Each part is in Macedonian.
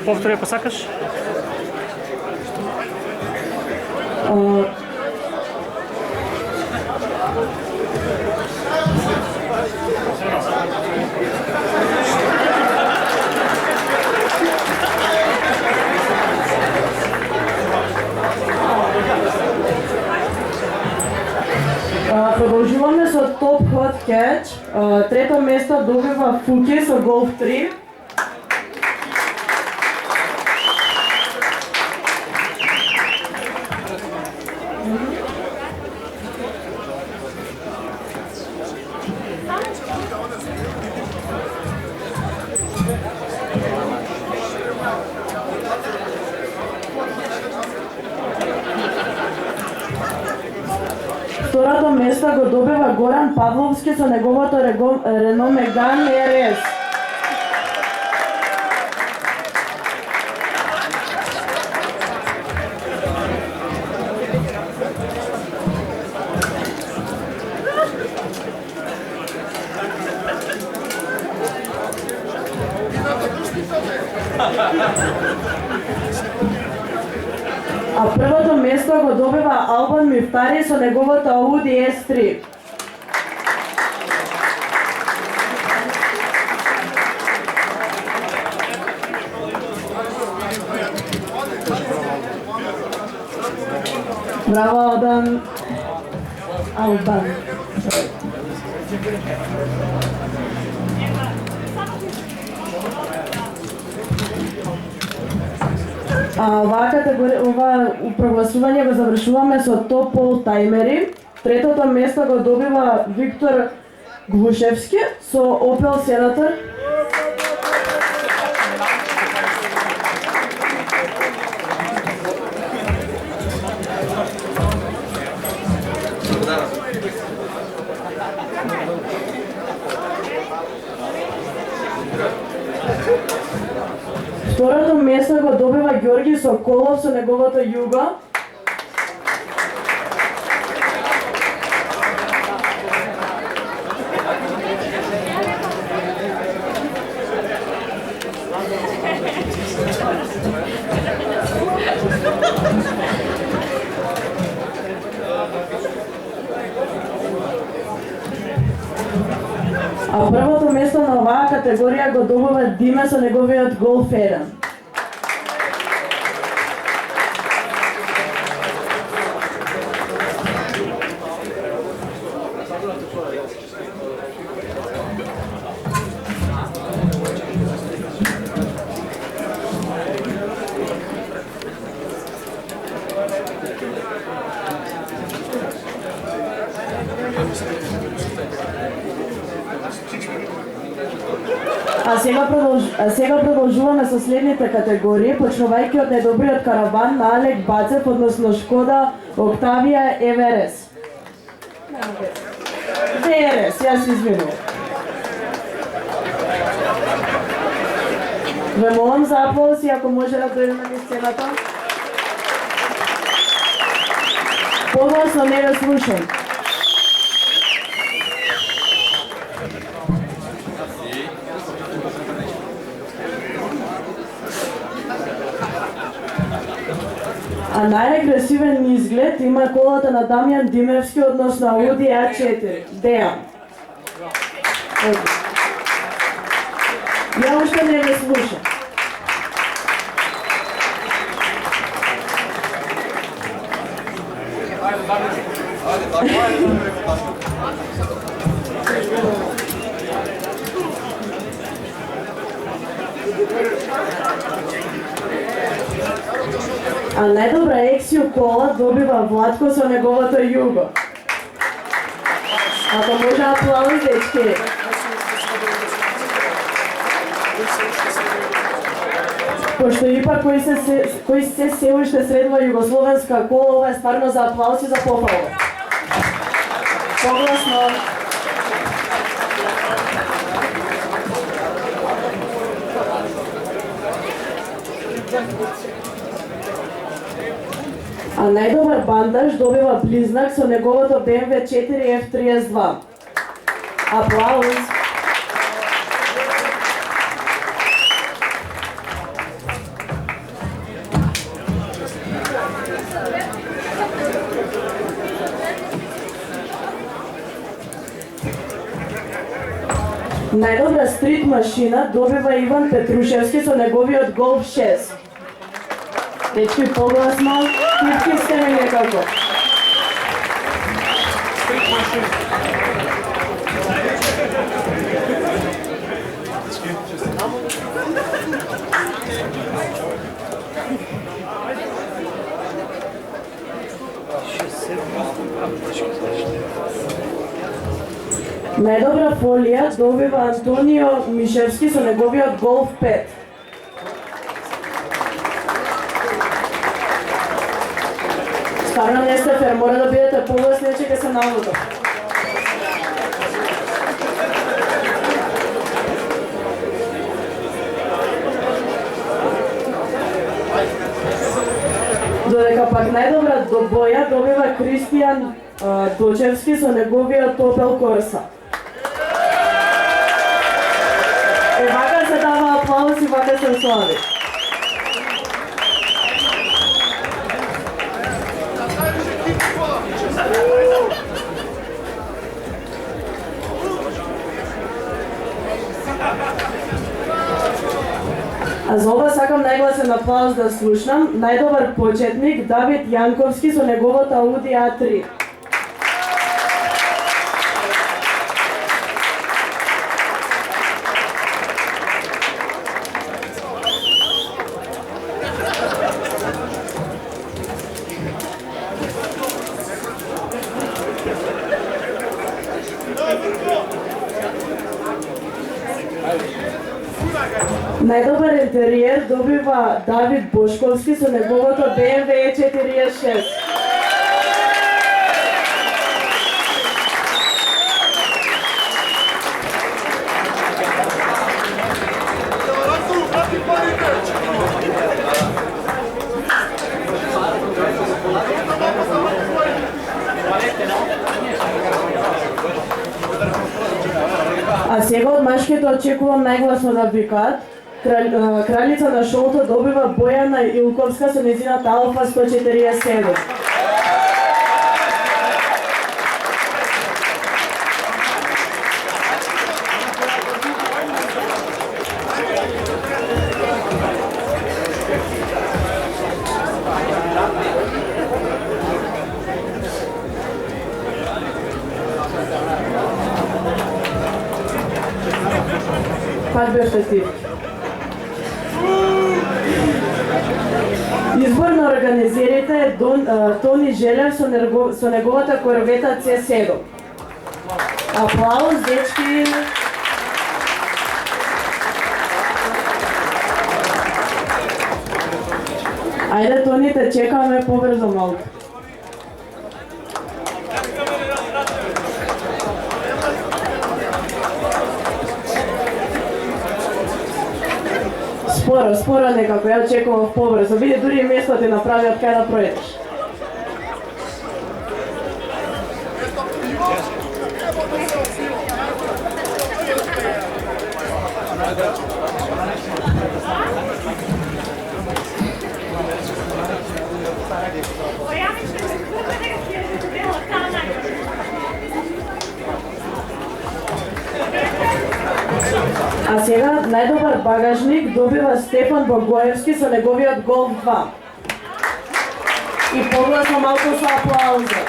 Повтори ако сакаш. Продолжуваме со Top Hot Catch. Трето место добива Фуки со Golf 3. Второто место го добива Горан Павловски со неговото Рено Меган РС. А првото место го добива Албан Мифтари со неговото Audi S3. Браво, Албан. Ова прогласување го завршуваме со топ пол тајмери. Третото место го добива Виктор Глушевски со Opel Senator. Второто место го добива Ѓорги Соколов со неговото Југо. А првото место на оваа категорија го добива Диме со неговиот Golf 1. Сега продолжуваме со следните категории, почнувајќи од најдобриот караван на Алек Бацев, односно Шкода Октавија ВРС. ВРС, јас извинувам. Ве молам за аплаузи, ако може да дојдеме на сцената. Погласно не ве слушам. А најагресивен изглед има колата на Дамјан Димевски, односно Audi A4. Дејан. Ја уште не ве слушам. А најдобра ексио кола добива Владко со неговото Југо. Ако може аплаузи, дечки. Пошто ипак кој се уште средува југословенска кола, ова е стварно за аплаузи за похвала. Погласно. А најдобар бандаж добива Близнак со неговото BMW 4 F32. Аплауз. Најдобра стрит машина добива Иван Петрушевски со неговиот Голф 6. Дечки, погласно, клипки сте ми некако. Најдобра фолија добива Антонио Мишевски со неговиот Голф 5. Стварно не сте фер, мора да бидете погласни, че ќе се налутам. Додека пак најдобра боја добива Кристијан Дочевски со неговиот Opel Corsa. Вака се дава аплауз и вака се слави. А за ова сакам најгласен аплауз да слушнам најдобар почетник Давид Јанковски со неговото Audi A3. Најдобар интериер добива Давид Бошковски со неговото BMW E46. А сега од машките очекувам најгласно да викаат. Кралица на шоуто добива Бојана Илковска со нејзината Алфа 147. Пак бевте ти. Избор на организерите е Тони Желев со неговата корвета C7. Аплауз, дечки! Ајде, Тони, те чекаме побрзо малку. Споро некако, ја очекував побрзо. Види, дури и место ти направиат кај да проедеш. А сега најдобар багажник добива Стефан Богоевски со неговиот Голф 2. И погласно малку со аплауза.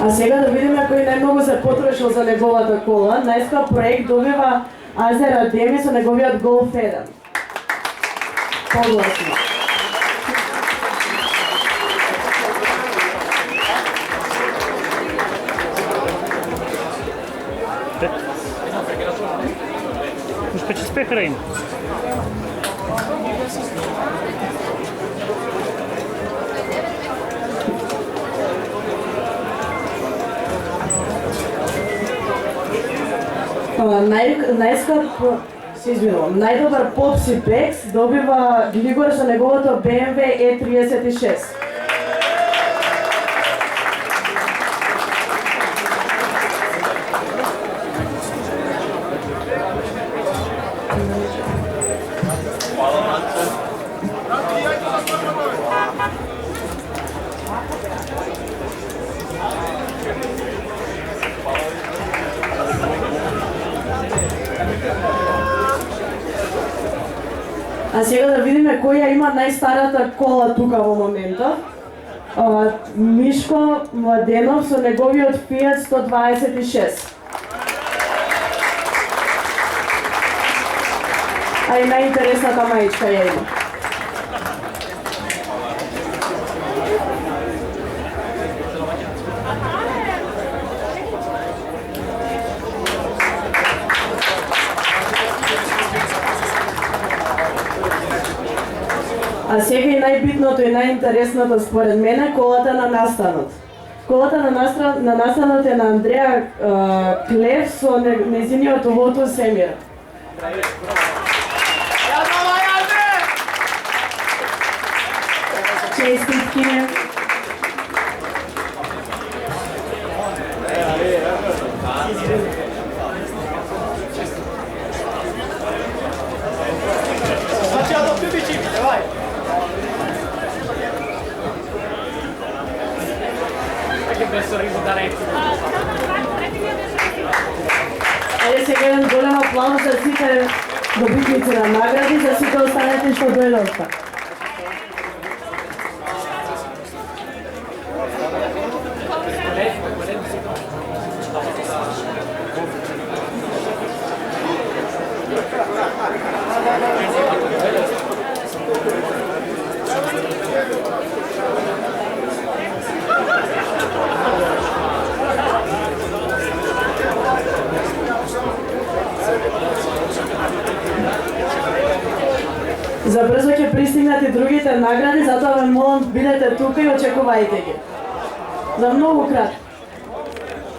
А сега да видиме кој најмногу се потрошил за неговата кола. Најскап проект добива Азер Адеми со неговиот Голф 1. Погласно. Уж спехраем. Најскап, се извинувам, најдобар Попси Бекс добива Глигор со неговото BMW E36. А сега да видиме која има најстарата кола тука во моментот. Мишко Младенов со неговиот Fiat 126. А и најинтересната маичка ја има. А сега и најбитното и најинтересното според мене, колата на настанот. Колата на настанот е на Андреја Клев со нејзиниот Лотус Емир. Честитки. Ајде сега еден голем аплауз за сите добитници на награди, за сите останати што дојдовте. Забрзо ќе пристигнат и другите награди, затоа ве молам бидете тука и очекувајте ги. За многу кратко.